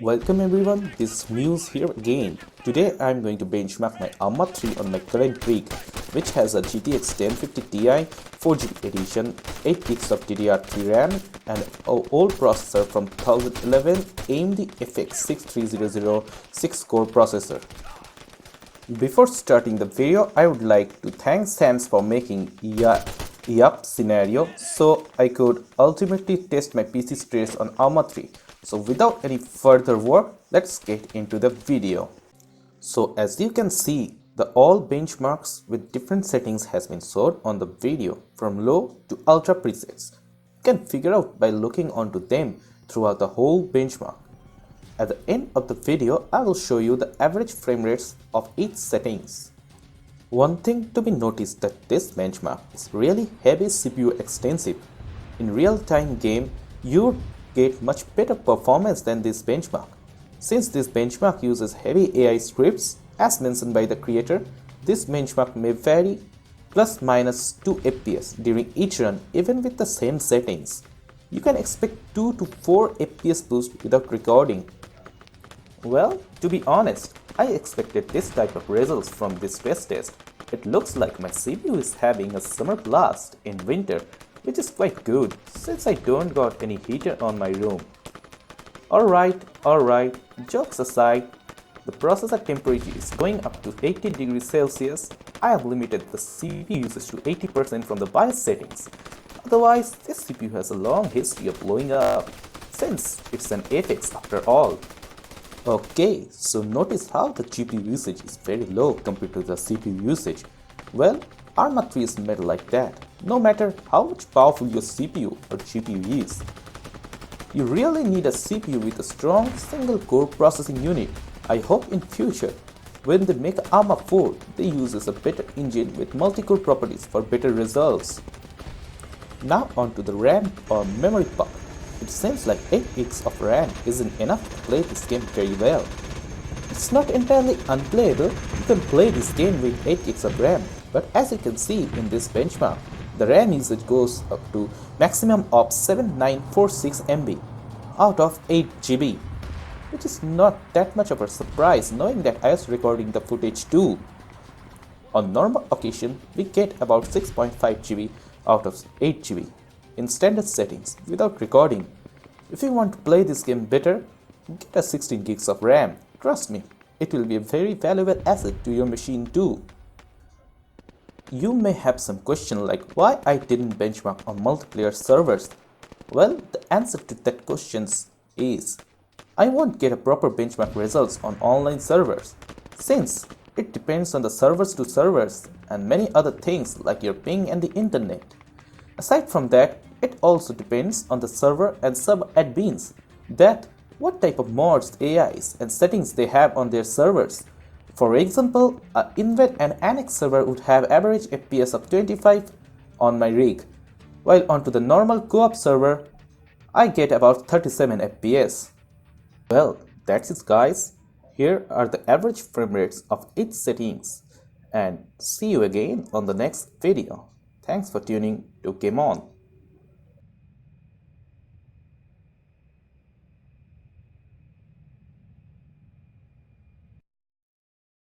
Welcome everyone, this is Muse here again. Today I am going to benchmark my ARMA 3 on my current rig, which has a GTX 1050 Ti 4GB edition, 8GB of DDR3 RAM and an old processor from 2011 AMD FX 6300 6-core processor. Before starting the video, I would like to thank Sam's for making Yup scenario so I could ultimately test my PC stress on ARMA 3. So without any further work, let's get into the video. So as you can see, the all benchmarks with different settings has been showed on the video from low to ultra presets. You can figure out by looking onto them throughout the whole benchmark. At the end of the video, I will show you the average frame rates of each settings. One thing to be noticed that this benchmark is really heavy CPU extensive. In real-time game, you get much better performance than this benchmark. Since this benchmark uses heavy AI scripts, as mentioned by the creator, this benchmark may vary plus minus 2 FPS during each run even with the same settings. You can expect 2 to 4 FPS boost without recording. Well, to be honest, I expected this type of results from this stress test. It looks like my CPU is having a summer blast in winter, which is quite good since I don't got any heater on my room. Alright, jokes aside, the processor temperature is going up to 80 degrees Celsius. I have limited the CPU usage to 80% from the BIOS settings. Otherwise, this CPU has a long history of blowing up, since it's an FX after all. Okay, so notice how the GPU usage is very low compared to the CPU usage. Well, ARMA 3 is made like that, no matter how much powerful your CPU or GPU is. You really need a CPU with a strong single-core processing unit. I hope in future, when they make ARMA 4, they use a better engine with multi-core properties for better results. Now onto the RAM or memory part. It seems like 8GB of RAM isn't enough to play this game very well. It's not entirely unplayable. You can play this game with 8GB of RAM, but as you can see in this benchmark, the RAM usage goes up to maximum of 7946 MB out of 8GB, which is not that much of a surprise knowing that I was recording the footage too. On normal occasion, we get about 6.5 GB out of 8GB in standard settings without recording. If you want to play this game better, get a 16GB of RAM. Trust me, it will be a very valuable asset to your machine too. You may have some question like why I didn't benchmark on multiplayer servers. Well, the answer to that question is I won't get a proper benchmark results on online servers, since it depends on the servers to servers and many other things like your ping and the internet. Aside from that, it also depends on the server and sub-admins that what type of mods, AIs and settings they have on their servers. For example, an Invent and Annex server would have average FPS of 25 on my rig, while onto the normal co-op server, I get about 37 FPS. Well, that's it guys. Here are the average frame rates of each settings, and see you again on the next video. Thanks for tuning to Game On.